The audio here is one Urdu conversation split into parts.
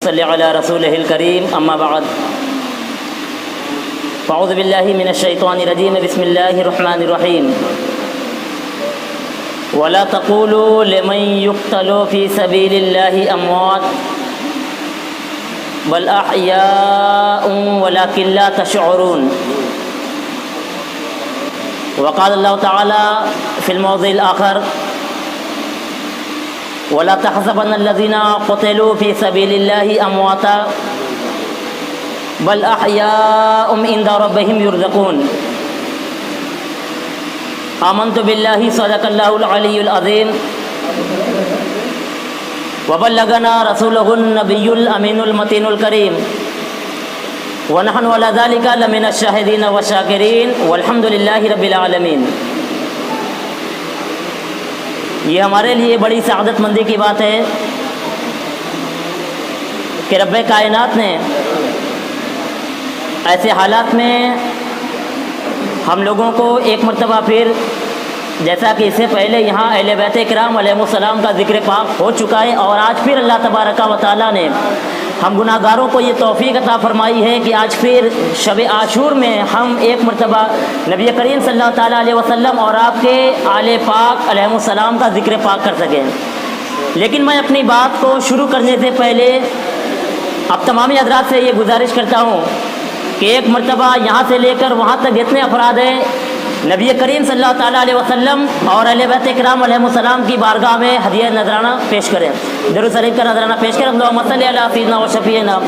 صلی علی رسولہ الکریم اما بعد اعوذ باللہ من الشیطان الرجیم بسم اللہ الرحمن الرحیم ولا تقولوا لمن يقتل في سبيل الله اموات بل احیاء ولكن لا تشعرون وقال اللہ تعالی في الموضع الآخر ولا تحسبن الذين قتلوا في سبيل الله امواتا بل احياء عند ربهم يرزقون آمنت بالله صدق الله العلي العظيم وبلغنا رسوله النبي الامين المتين الكريم ونحن على ذلك لمن الشاهدين والشاكرين والحمد لله رب العالمين۔ یہ ہمارے لیے بڑی سعادت مندی کی بات ہے کہ رب کائنات نے ایسے حالات میں ہم لوگوں کو ایک مرتبہ پھر، جیسا کہ اس سے پہلے یہاں اہل بیت کرام علیہ السلام کا ذکر پاک ہو چکا ہے، اور آج پھر اللہ تبارک و تعالیٰ نے ہم گناہ گاروں کو یہ توفیق عطا فرمائی ہے کہ آج پھر شب عاشور میں ہم ایک مرتبہ نبی کریم صلی اللہ تعالیٰ علیہ وسلم اور آپ کے آل پاک علیہ السلام کا ذکر پاک کر سکیں۔ لیکن میں اپنی بات کو شروع کرنے سے پہلے اب تمامی حضرات سے یہ گزارش کرتا ہوں کہ ایک مرتبہ یہاں سے لے کر وہاں تک جتنے افراد ہیں، نبی کریم صلی اللہ تعالیٰ علیہ وسلم اور اہل بیت کرام علیہ السلام کی بارگاہ میں ہدیہ نذرانہ پیش کریں، درود شریف کا نذرانہ پیش کریں۔ اللہم صلی علی سیدنا و شفیعنا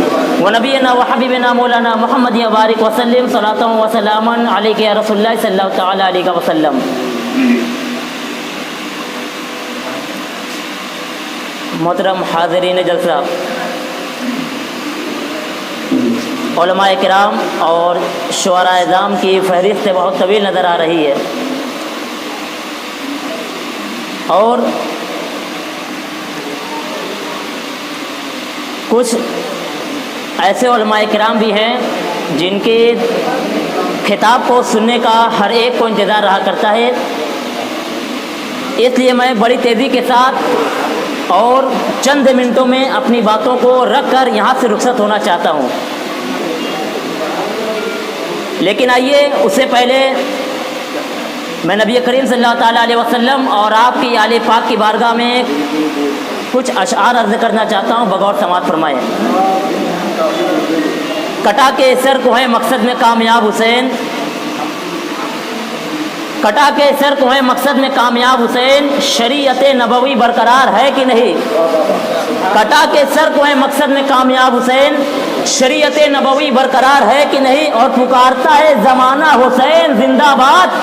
و نبینا و حبیبنا مولانا محمد وبارک وسلم صلاۃ و سلاما علیک یا رسول اللہ صلی اللہ تعالیٰ علیہ وسلم۔ محترم حاضرین جلسہ، علماء کرام اور شعراء اعظام کی فہرست بہت طویل نظر آ رہی ہے، اور کچھ ایسے علماء کرام بھی ہیں جن کے خطاب کو سننے کا ہر ایک کو انتظار رہا کرتا ہے۔ اس لیے میں بڑی تیزی کے ساتھ اور چند منٹوں میں اپنی باتوں کو رکھ کر یہاں سے رخصت ہونا چاہتا ہوں، لیکن آئیے اس سے پہلے میں نبی کریم صلی اللہ تعالیٰ علیہ وسلم اور آپ کی آل پاک کی بارگاہ میں کچھ اشعار عرض کرنا چاہتا ہوں، بغور سماعت فرمائیں۔ کٹا کے سر کو ہے مقصد میں کامیاب حسین، کٹا کے سر کو ہے مقصد میں کامیاب حسین، شریعت نبوی برقرار ہے کہ نہیں؟ کٹا کے سر کو ہے مقصد میں کامیاب حسین، شریعت نبوی برقرار ہے کہ نہیں؟ اور پکارتا ہے زمانہ حسین زندہ باد،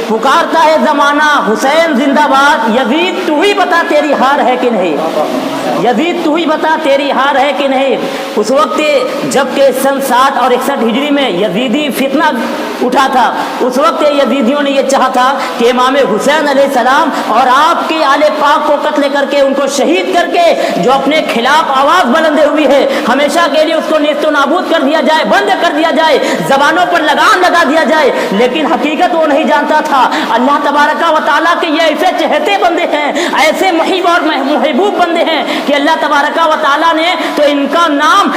پکارتا ہے زمانہ حسین زندہ باد، یزید تو ہی بتا تیری ہار ہے کہ نہیں؟ یزید تو ہی بتا تیری ہار ہے کہ نہیں؟ اس وقت جب کہ سن 60 اور 61 ہجری میں یزیدی فتنہ اٹھا تھا، اس وقت یزیدیوں نے یہ چاہا تھا کہ امام حسین علیہ السلام اور آپ کی آل پاک کو قتل کر کے، ان کو شہید کر کے، جو اپنے خلاف آواز بلندے ہوئی ہے، ہمیشہ کے لیے اس کو نیست و نابود کر دیا جائے، بند کر دیا جائے، زبانوں پر لگام لگا دیا جائے۔ لیکن حقیقت وہ نہیں جانتا تھا، اللہ تبارک و تعالیٰ کے یہ ایسے چہتے بندے ہیں، ایسے محب اور محبوب بندے ہیں کہ اللہ تبارک و تعالیٰ نے تو ان کا نام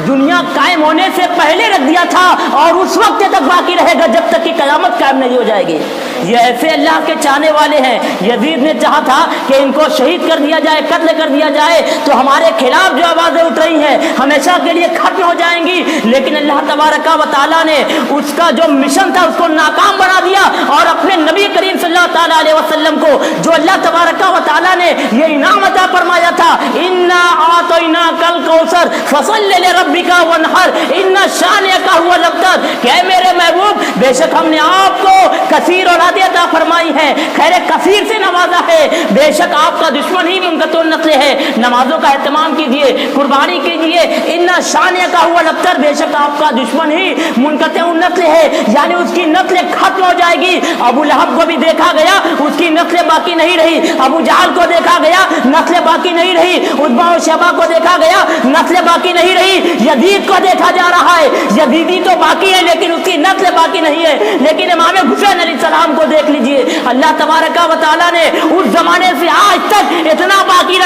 دنیا قائم ہونے سے پہلے رکھ دیا تھا، اور اس وقت تک باقی رہے گا جب تک کہ قیامت قائم نہیں ہو جائے گی۔ یہ ایسے اللہ کے چاہنے والے ہیں۔ یزید نے چاہا تھا کہ ان کو شہید کر دیا جائے، قتل کر دیا جائے، تو ہمارے خلاف جو آوازیں اٹھ رہی ہیں ہمیشہ کے لیے ختم ہو جائیں گی، لیکن اللہ تبارک و تعالیٰ نے اس کا جو مشن تھا اس کو ناکام بنا دیا، اور اپنے نبی کریم صلی اللہ تعالیٰ علیہ وسلم کو، جو اللہ تبارک و تعالیٰ نے یہ انعام عطا فرمایا تھا، انا اعطیناک الکوثر فصل لربک وانحر ان شانئک هو الابتر، کہ اے میرے محبوب، بے شک ہم نے آپ کو کثیر اولاد عطا فرمائی ہے، خیر کثیر سے نوازا ہے، بے شک آپ کا دشمن ہی منقطع النسل ہے، نمازوں کا اہتمام کیجیے، قربانی کیجیے، ان شانئک هو الابتر، بے شک آپ کا دشمن ہی منقطع النسل ہے، یعنی اس کی نسل ختم ہو جائے گی۔ ابو لہب کو بھی دیکھا گیا، اس کی نسل باقی نہیں رہی، ابو جہل کو دیکھا گیا، نسل باقی نہیں رہی، عتبہ و شیبہ کو دیکھا گیا، نسل باقی نہیں رہی، یزید کو دیکھا جا جا رہا ہے, یزیدی تو باقی ہے لیکن اس کی نسل باقی نہیں ہے. لیکن امام حسین علیہ السلام کو دیکھ لیجئے, اللہ تبارک و تعالیٰ نے اس زمانے سے آج تک اتنا باقی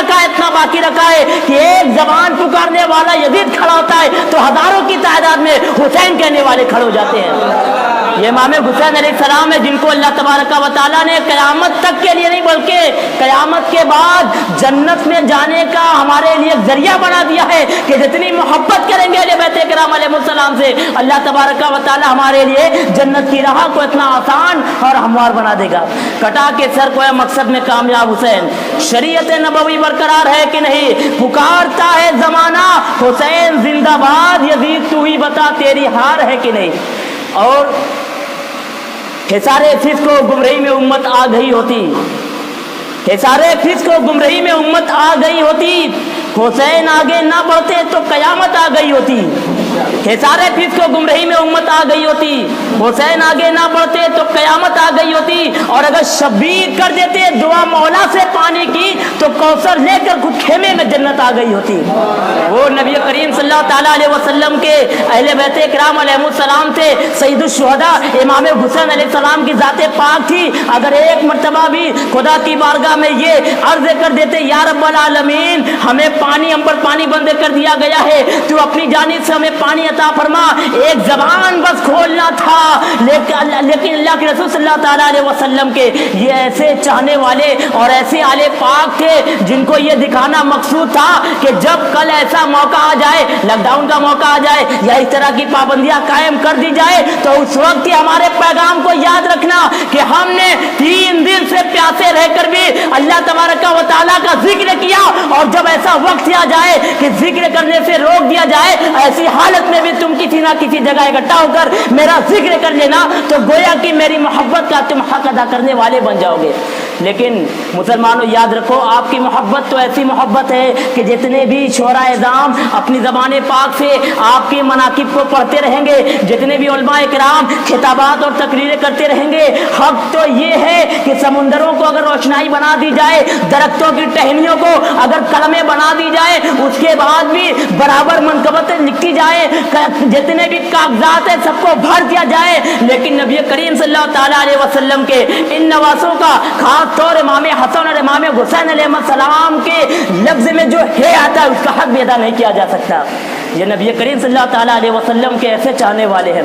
رکھا ہے کہ ایک زبان پکارنے والا یزید کھڑا ہوتا ہے تو ہزاروں کی تعداد میں حسین کہنے والے کھڑے ہو جاتے ہیں. یہ امام حسین علیہ السلام ہے جن کو اللہ تبارک و تعالیٰ نے قیامت تک کے لیے نہیں بلکہ قیامت کے بعد جنت میں جانے کا ہمارے لیے ذریعہ بنا دیا ہے کہ جتنی محبت کریں گے اہل بیت کرام علیہ السلام سے, اللہ تبارک و تعالیٰ ہمارے لیے جنت کی راہ کو اتنا آسان اور ہموار بنا دے گا. کٹا کے سر کو ہے مقصد میں کامیاب حسین, شریعت نبوی برقرار ہے کہ نہیں, پکارتا ہے زمانہ حسین زندہ باد, یزید تو ہی بتا تیری ہار ہے کہ نہیں. اور سارے فسق و گمراہی میں امت آ گئی ہوتی, سارے فسق و گمراہی میں امت آ گئی ہوتی, حسین آگے نہ بڑھتے تو قیامت آ گئی ہوتی. سارے فسق و گمراہی میں امت آ گئی ہوتی, حسین آگے نہ بڑھتے تو قیامت آ گئی ہوتی. اور اگر شبیر کر دیتے دعا مولا سے پانی کی تو کوثر لے کر خود خیمے میں جنت آ گئی ہوتی. وہ نبی کریم صلی اللہ تعالیٰ علیہ وسلم کے اہل بیت کرام علیہ السلام تھے, سید الشہداء امام حسین علیہ السلام کی ذات پاک تھی. اگر ایک مرتبہ بھی خدا کی بارگاہ میں یہ عرض کر دیتے یا رب العالمین ہمیں پانی امبر پانی بند کر دیا گیا ہے, تو اپنی جانب سے ہمیں پانی عطا فرما, ایک زبان بس کھولنا تھا. لیکن اللہ کے رسول صلی اللہ تعالیٰ علیہ وسلم کے یہ ایسے چاہنے والے اور ایسے آل پاک تھے جن کو یہ دکھانا مقصود تھا کہ جب کل ایسا موقع آ جائے, لاک ڈاؤن کا موقع آ جائے یا اس طرح کی پابندیاں قائم کر دی جائے تو اس وقت ہی ہمارے پیغام کو یاد رکھنا کہ ہم نے 3 دن سے پیاسے رہ کر بھی اللہ تبارک و تعالیٰ کا ذکر کیا, اور جب ایسا وقت آ جائے کہ ذکر کرنے سے روک دیا جائے, ایسی حالت میں بھی تم کسی نہ کسی جگہ اکٹھا ہو کر میرا ذکر کر لینا تو گویا کہ میری محبت کا تم حق ادا کرنے والے بن جاؤ گے. لیکن مسلمانوں یاد رکھو, آپ کی محبت تو ایسی محبت ہے کہ جتنے بھی شعراء اعظام اپنی زبان پاک سے آپ کے مناقب کو پڑھتے رہیں گے, جتنے بھی علماء کرام خطابات اور تقریریں کرتے رہیں گے, حق تو یہ ہے کہ سمندروں کو اگر روشنائی بنا دی جائے, درختوں کی ٹہنیوں کو اگر قلمیں بنا دی جائے, اس کے بعد بھی برابر منقبتیں لکھی جائے, جتنے بھی کاغذات ہیں سب کو بھر دیا جائے, لیکن نبی کریم صلی اللہ تعالیٰ علیہ وسلم کے ان نواسوں کا خاص طور امام حسن اور امام حسین علیہ السلام کے لفظ میں جو ہے آتا ہے اس کا حق بھی ادا نہیں کیا جا سکتا. یہ نبی کریم صلی اللہ تعالیٰ علیہ وسلم کے ایسے چاہنے والے ہیں.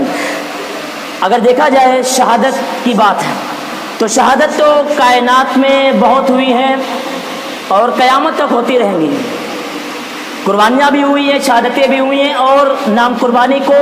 اگر دیکھا جائے شہادت کی بات ہے تو شہادت تو کائنات میں بہت ہوئی ہیں اور قیامت تک ہوتی رہیں گی. قربانیاں بھی ہوئی ہیں, شہادتیں بھی ہوئی ہیں, اور نام قربانی کو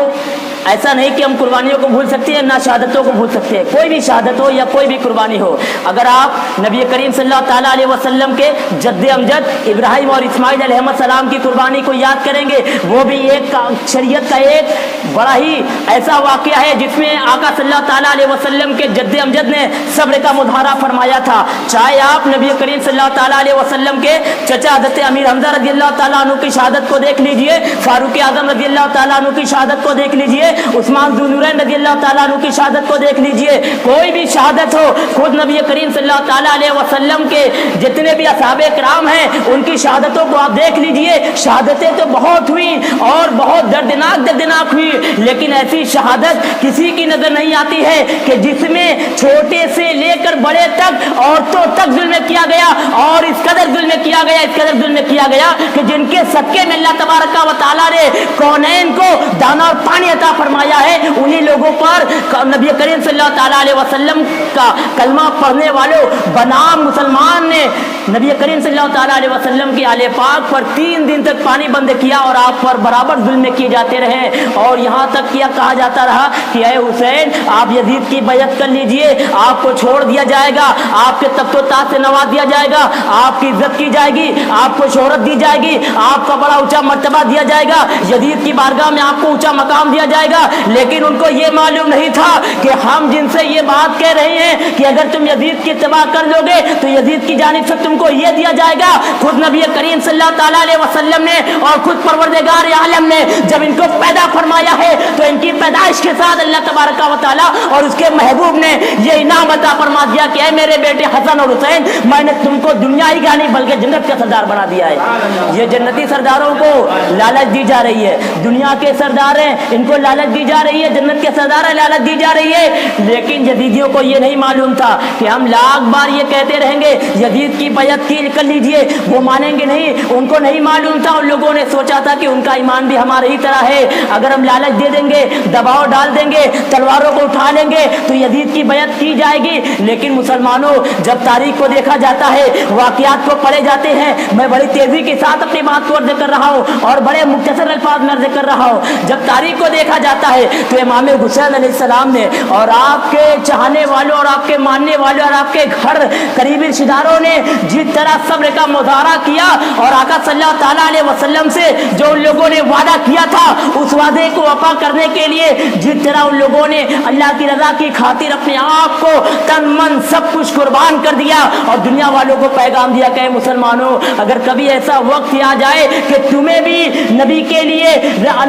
ایسا نہیں کہ ہم قربانیوں کو بھول سکتے ہیں, نہ شہادتوں کو بھول سکتے ہیں. کوئی بھی شہادت ہو یا کوئی بھی قربانی ہو, اگر آپ نبی کریم صلی اللہ تعالیٰ علیہ وسلم کے جد امجد ابراہیم اور اسماعیل علیہ السلام کی قربانی کو یاد کریں گے, وہ بھی ایک شریعت کا ایک بڑا ہی ایسا واقعہ ہے جس میں آقا صلی اللہ تعالیٰ علیہ وسلم کے جد امجد نے صبر کا مظاہرہ فرمایا تھا. چاہے آپ نبی کریم صلی اللہ تعالیٰ علیہ وسلم کے چچا حضرت امیر حمزہ رضی اللہ تعالیٰ عنہ کی شہادت کو دیکھ لیجئے, فاروق اعظم رضی اللہ تعالیٰ عنہ کی شہادت کو دیکھ لیجئے, عثمان ذو نورین رضی اللہ تعالیٰ عنہ کی شہادت کو دیکھ لیجئے. کوئی بھی شہادت ہو, خود نبی کریم صلی اللہ تعالیٰ علیہ وسلم کے جتنے بھی اصحاب کرام ہیں ان کی شہادتوں کو آپ دیکھ لیجئے. شہادتیں تو بہت ہوئی اور بہت دردناک ہوئی, لیکن ایسی شہادت کسی کی نظر نہیں آتی ہے کہ جس میں چھوٹے سے لے کر بڑے تک عورتوں تک ظلم کیا گیا, اور اس قدر ظلم کیا گیا کہ جن کے صدقے میں اللہ تبارک و تعالیٰ نے کونین کو دانا اور پانی عطا فرمایا ہے, انہی لوگوں پر نبی کریم صلی اللہ تعالیٰ علیہ وسلم کا کلمہ پڑھنے والوں بنام مسلمان نے نبی کریم صلی اللہ تعالیٰ علیہ وسلم کی آل پاک پر 3 دن تک پانی بند کیا, اور آپ پر برابر ظلم کیے جاتے رہے, اور یہاں تک کیا کہا جاتا رہا کہ اے حسین آپ یزید کی بیعت کر لیجئے, آپ کو چھوڑ دیا جائے گا, آپ کے تخت و تاج سے نواز دیا جائے گا, آپ کی عزت کی جائے گی, آپ کو شہرت دی جائے گی, آپ کا بڑا اونچا مرتبہ دیا جائے گا, یزید کی بارگاہ میں آپ کو اونچا مقام دیا جائے گا. گا, لیکن ان کو یہ معلوم نہیں تھا کہ ہم جن سے یہ بات کہہ رہے ہیں کہ اگر تم یزید کی اتباع کر لو گے تو یزید کی جانب سے تم کو یہ دیا جائے گا. خود نبی کریم صلی اللہ تعالیٰ علیہ وسلم نے اور خود پروردگار عالم نے جب ان کو پیدا فرمایا ہے تو ان کی پیدائش کے ساتھ اللہ تبارک و تعالیٰ اور اس کے محبوب نے یہ انعام عطا فرما دیا کہ اے میرے بیٹے حسن اور حسین, میں نے تم کو دنیا ہی کا نہیں بلکہ جنت کا سردار بنا دیا ہے. یہ جنتی سرداروں کو لالچ دی جا رہی ہے, دنیا کے سردار ہیں ان کو لالچ دی جا رہی ہے, جنت کے سردار لالچ دی جا رہی ہے. لیکن یزیدیوں کو یہ نہیں معلوم تھا کہ ہم لاکھ بار یہ کہتے رہیں گے یزید کی بیعت کی کر لیجئے, وہ مانیں گے نہیں. ان کو نہیں معلوم تھا, ان لوگوں نے سوچا تھا کہ ان کا ایمان بھی ہمارے ہی طرح ہے, اگر ہم لالچ دے دیں گے, دباؤ ڈال دیں گے, تلواروں کو اٹھا لیں گے تو یزید کی بیعت کی جائے گی. لیکن مسلمانوں, جب تاریخ کو دیکھا جاتا ہے, واقعات کو پڑھے جاتے ہیں, میں بڑی تیزی کے ساتھ اپنی بات کو عرض کر رہا ہوں اور بڑے مختصر الفاظ میں عرض کر رہا ہوں, جب تاریخ کو دیکھا جاتا ہے تو امام حسین علیہ السلام نے اور آپ کے چاہنے والوں اور آپ کے ماننے والوں اور آپ کے گھر قریبی رشتہ داروں نے جس طرح صبر کا مظاہرہ کیا اور آقا صلی اللہ تعالیٰ علیہ وسلم سے جو ان لوگوں نے وعدہ کیا تھا اس وعدے کو وفا کرنے کے لیے جس طرح ان لوگوں نے اللہ کی رضا کی خاطر اپنے آپ کو تن من سب کچھ قربان کر دیا اور دنیا والوں کو پیغام دیا کہ مسلمانوں, اگر کبھی ایسا وقت آ جائے کہ تمہیں بھی نبی کے لیے,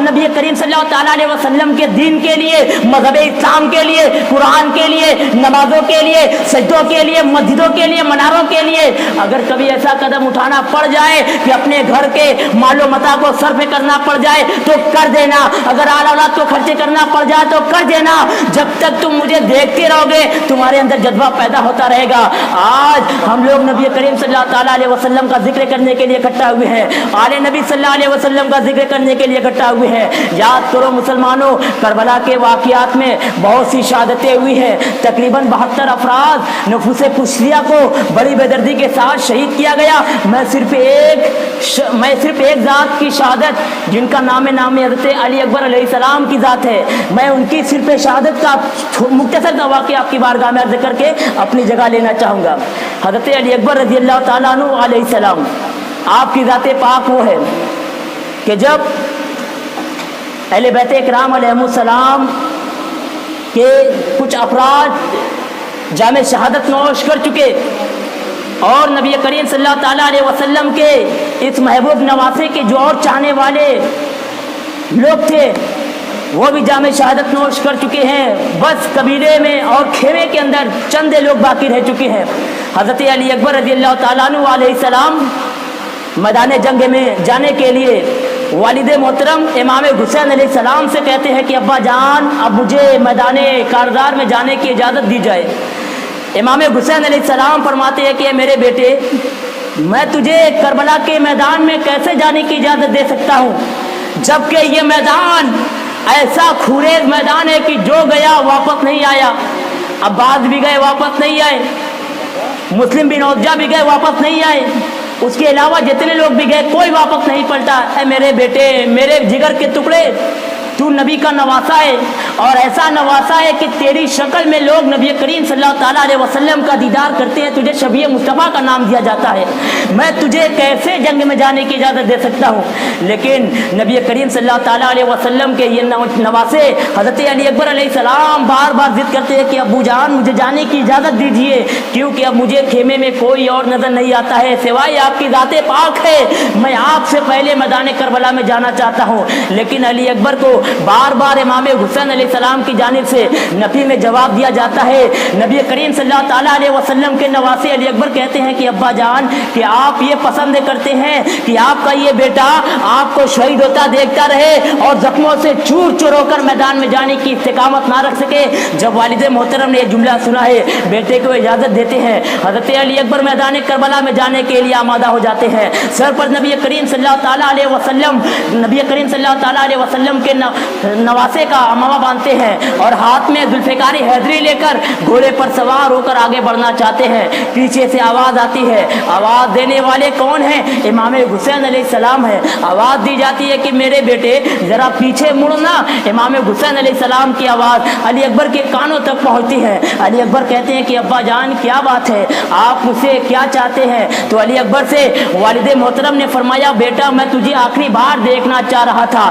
نبی کریم صلی اللہ تعالیٰ علیہ وسلم کے دین کے لیے, مذہب اسلام کے لیے, قرآن کے لیے, نمازوں کے لیے, سجدوں کے لیے, مسجدوں کے لیے, مناروں کے لیے اگر کبھی ایسا قدم اٹھانا پڑ جائے کہ اپنے گھر کے مال و متاع کو صرف کرنا پڑ جائے تو کر دینا, اگر آل اولاد کو خرچے کرنا پڑ جائے تو کر دینا. جب تک تم مجھے دیکھتے رہو گے تمہارے اندر جذبہ پیدا ہوتا رہے گا. آج ہم لوگ نبی کریم صلی اللہ تعالیٰ علیہ وسلم کا ذکر کرنے کے لیے اکٹھا ہوئے ہیں, آل نبی صلی اللہ علیہ وسلم کا ذکر کرنے کے لیے اکٹھا ہوئے ہیں. یاد کرو مسلمانوں, کربلا کے واقعات میں بہت سی شہادتیں ہوئی ہیں, تقریباً 72 افراد نفوس پشتیہ کو بڑی بےدردی کے ساتھ شہید کیا گیا. میں صرف ایک ذات کی شہادت جن کا نام حضرت علی اکبر علیہ السلام کی ذات ہے, میں ان کی صرف شہادت کا مختصر کا واقعہ آپ کی بارگاہ میں عرض کر کے اپنی جگہ لینا چاہوں گا. حضرت علی اکبر رضی اللہ تعالیٰ عنہ علیہ السلام, آپ کی ذات پاک وہ ہے کہ جب اہل بیت اکرام علیہ السلام کے کچھ افراد جامع شہادت نوش کر چکے اور نبی کریم صلی اللہ تعالیٰ علیہ وسلم کے اس محبوب نواسے کے جو اور چاہنے والے لوگ تھے وہ بھی جامع شہادت نوش کر چکے ہیں, بس قبیلے میں اور خیمے کے اندر چند لوگ باقی رہ چکے ہیں. حضرت علی اکبر رضی اللہ تعالیٰ عنہ علیہ السلام میدان جنگ میں جانے کے لیے والد محترم امام حسین علیہ السلام سے کہتے ہیں کہ ابا جان, اب مجھے میدان کارزار میں جانے کی اجازت دی جائے. امام حسین علیہ السلام فرماتے ہیں کہ میرے بیٹے, میں تجھے کربلا کے میدان میں کیسے جانے کی اجازت دے سکتا ہوں جبکہ یہ میدان ایسا خوریز میدان ہے کہ جو گیا واپس نہیں آیا. عباس بھی گئے واپس نہیں آئے, مسلم بن عوجہ بھی گئے واپس نہیں آئے, اس کے علاوہ جتنے لوگ بھی گئے کوئی واپس نہیں پلٹا. اے میرے بیٹے, میرے جگر کے ٹکڑے, تو نبی کا نواسا ہے اور ایسا نواسا ہے کہ تیری شکل میں لوگ نبی کریم صلی اللہ تعالیٰ علیہ وسلم کا دیدار کرتے ہیں, تجھے شبیہ مصطفیٰ کا نام دیا جاتا ہے, میں تجھے کیسے جنگ میں جانے کی اجازت دے سکتا ہوں. لیکن نبی کریم صلی اللہ تعالیٰ علیہ وسلم کے یہ نواسے حضرت علی اکبر علیہ السلام بار بار ضد کرتے ہیں کہ ابو جان مجھے جانے کی اجازت دیجیے, کیونکہ اب مجھے خیمے میں کوئی اور نظر نہیں آتا ہے سوائے آپ کی ذات پاک ہے, میں آپ سے پہلے میدان کربلا میں جانا چاہتا ہوں. لیکن علی اکبر کو بار بار امام حسین علیہ السلام کی جانب سے نفی میں جواب دیا جاتا ہے. نبی کریم صلی اللہ تعالیٰ علیہ وسلم کے نواسے علی اکبر کہتے ہیں کہ ابا جان, کہ آپ یہ پسند کرتے ہیں کہ آپ کا یہ بیٹا آپ کو شہید ہوتا دیکھتا رہے اور زخموں سے چور چور ہو کر میدان میں جانے کی استقامت نہ رکھ سکے. جب والد محترم نے یہ جملہ سنا ہے, بیٹے کو اجازت دیتے ہیں. حضرت علی اکبر میدان کربلا میں جانے کے لیے آمادہ ہو جاتے ہیں. سر پر نبی کریم صلی اللہ تعالیٰ علیہ وسلم کے نواسے کا امامہ باندھتے ہیں اور ہاتھ میں ذوالفقار حیدری لے کر گھوڑے پر سوار ہو کر آگے بڑھنا چاہتے ہیں. پیچھے سے آواز آتی ہے, آواز دینے والے کون ہیں؟ امام حسین علیہ السلام ہے. آواز دی جاتی ہے کہ میرے بیٹے ذرا پیچھے مڑنا. امام حسین علیہ السلام کی آواز علی اکبر کے کانوں تک پہنچتی ہے. علی اکبر کہتے ہیں کہ ابا جان کیا بات ہے, آپ مجھ سے کیا چاہتے ہیں؟ تو علی اکبر سے والد محترم نے فرمایا, بیٹا میں تجھے آخری بار دیکھنا چاہ رہا تھا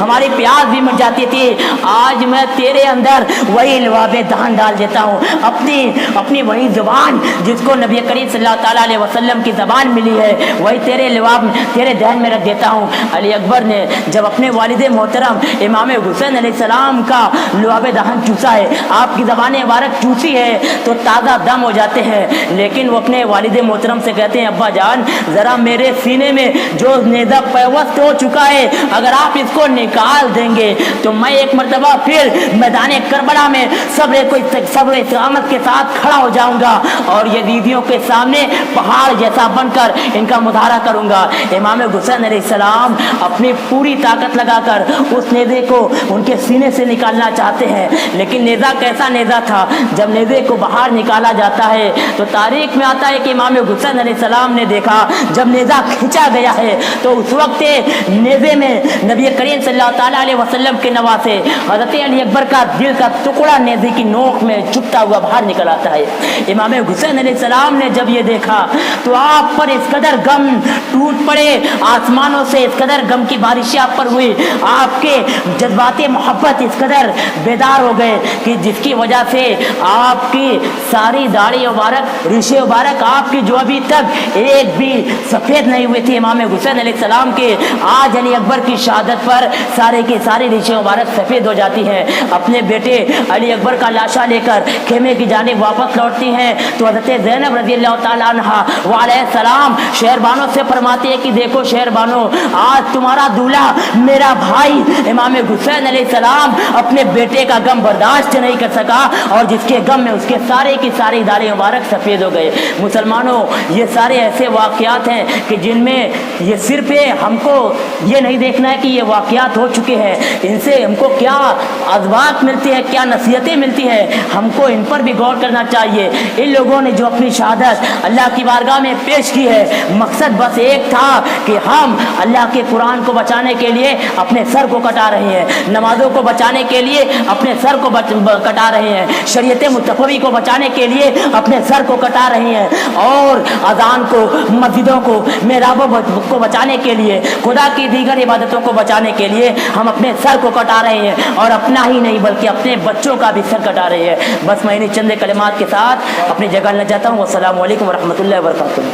ہماری پیاس بھی مٹ جاتی تھی. آج میں تیرے اندر وہی لعاب دہن ڈال دیتا ہوں, اپنی وہی زبان جس کو نبی کریم صلی اللہ تعالیٰ علیہ وسلم کی زبان ملی ہے, وہی تیرے لعاب تیرے دہن میں رکھ دیتا ہوں. علی اکبر نے جب اپنے والد محترم امام حسین علیہ السلام کا لعاب دہن چوسا ہے, آپ کی زبان مبارک چوسی ہے تو تازہ دم ہو جاتے ہیں, لیکن وہ اپنے والد محترم سے کہتے ہیں ابا جان ذرا میرے سینے میں جو نیزہ پیوست ہو چکا ہے اگر آپ اس کو نکال دیں گے تو میں ایک مرتبہ پھر میدان کربلا میں صبر استقامت کے ساتھ کھڑا ہو جاؤں گا اور یزیدیوں کے سامنے پہاڑ جیسا بن کر ان کا مظاہرہ کروں گا. امام حسین علیہ السلام اپنی پوری طاقت لگا کر اس نیزے کو ان کے سینے سے نکالنا چاہتے ہیں, لیکن نیزہ کیسا نیزہ تھا, جب نیزے کو باہر نکالا جاتا ہے تو تاریخ میں آتا ہے کہ امام حسین علیہ السلام نے دیکھا جب نیزہ کھینچا گیا ہے تو اس وقت نیزے میں نبی کریم صلی اللہ تعالیٰ علیہ وسلم کے نواسے حضرت علی اکبر کا دل کا ٹکڑا نیزے کی نوک میں چپتا ہوا باہر نکل آتا ہے. امام حسین علیہ السلام نے جب یہ دیکھا تو آپ پر اس قدر غم ٹوٹ پڑے, آسمانوں سے اس قدر غم کی بارشیں آپ پر ہوئی, آپ کے جذبات محبت اس قدر بیدار ہو گئے کہ جس کی وجہ سے آپ کی ساری داڑھی مبارک ریشے مبارک آپ کی جو ابھی تک ایک بھی سفید نہیں ہوئی تھی امام حسین علیہ السلام کے, آج علی اکبر کی شہادت پر سارے کے سارے ریشے مبارک سفید ہو جاتی ہیں. اپنے بیٹے علی اکبر کا لاشا لے کر خیمے کی جانب واپس لوٹتی ہیں تو حضرت زینب رضی اللہ تعالیٰ عنہا وعلیہ السلام شہربانوں سے فرماتی ہے کہ دیکھو شہربانوں, آج تمہارا دولہا میرا بھائی امام حسین علیہ السلام اپنے بیٹے کا غم برداشت نہیں کر سکا اور جس کے غم میں اس کے سارے کی ساری داڑھی مبارک سفید ہو گئے. مسلمانوں یہ سارے ایسے واقعات ہیں کہ جن میں یہ صرف ہم کو یہ نہیں دیکھنا ہے کہ یہ واقعات ہو چکے ہیں, ان سے ہم کو کیا ازواق ملتی ہے, کیا نصیحتیں ملتی ہیں, ہم کو ان پر بھی غور کرنا چاہیے. ان لوگوں نے جو اپنی شہادت اللہ کی بارگاہ میں پیش کی ہے مقصد بس ایک تھا کہ ہم اللہ کے قرآن کو بچانے کے لیے اپنے سر کو کٹا رہے ہیں, نمازوں کو بچانے کے لیے اپنے سر کو کٹا رہے ہیں, شریعت مصطفی کو بچانے کے لیے اپنے سر کو کٹا رہے ہیں, اور اذان کو, مسجدوں کو, محرابوں کو بچانے کے لیے, خدا کی دیگر عبادتوں کو بچانے کے لیے ہم اپنے سر کو کٹا رہے ہیں, اور اپنا ہی نہیں بلکہ اپنے بچوں کا بھی سر کٹا رہے ہیں. بس میں انہیں چند کلمات کے ساتھ اپنی جگہ لینا چاہتا ہوں. السلام علیکم ورحمۃ اللہ وبرکاتہ.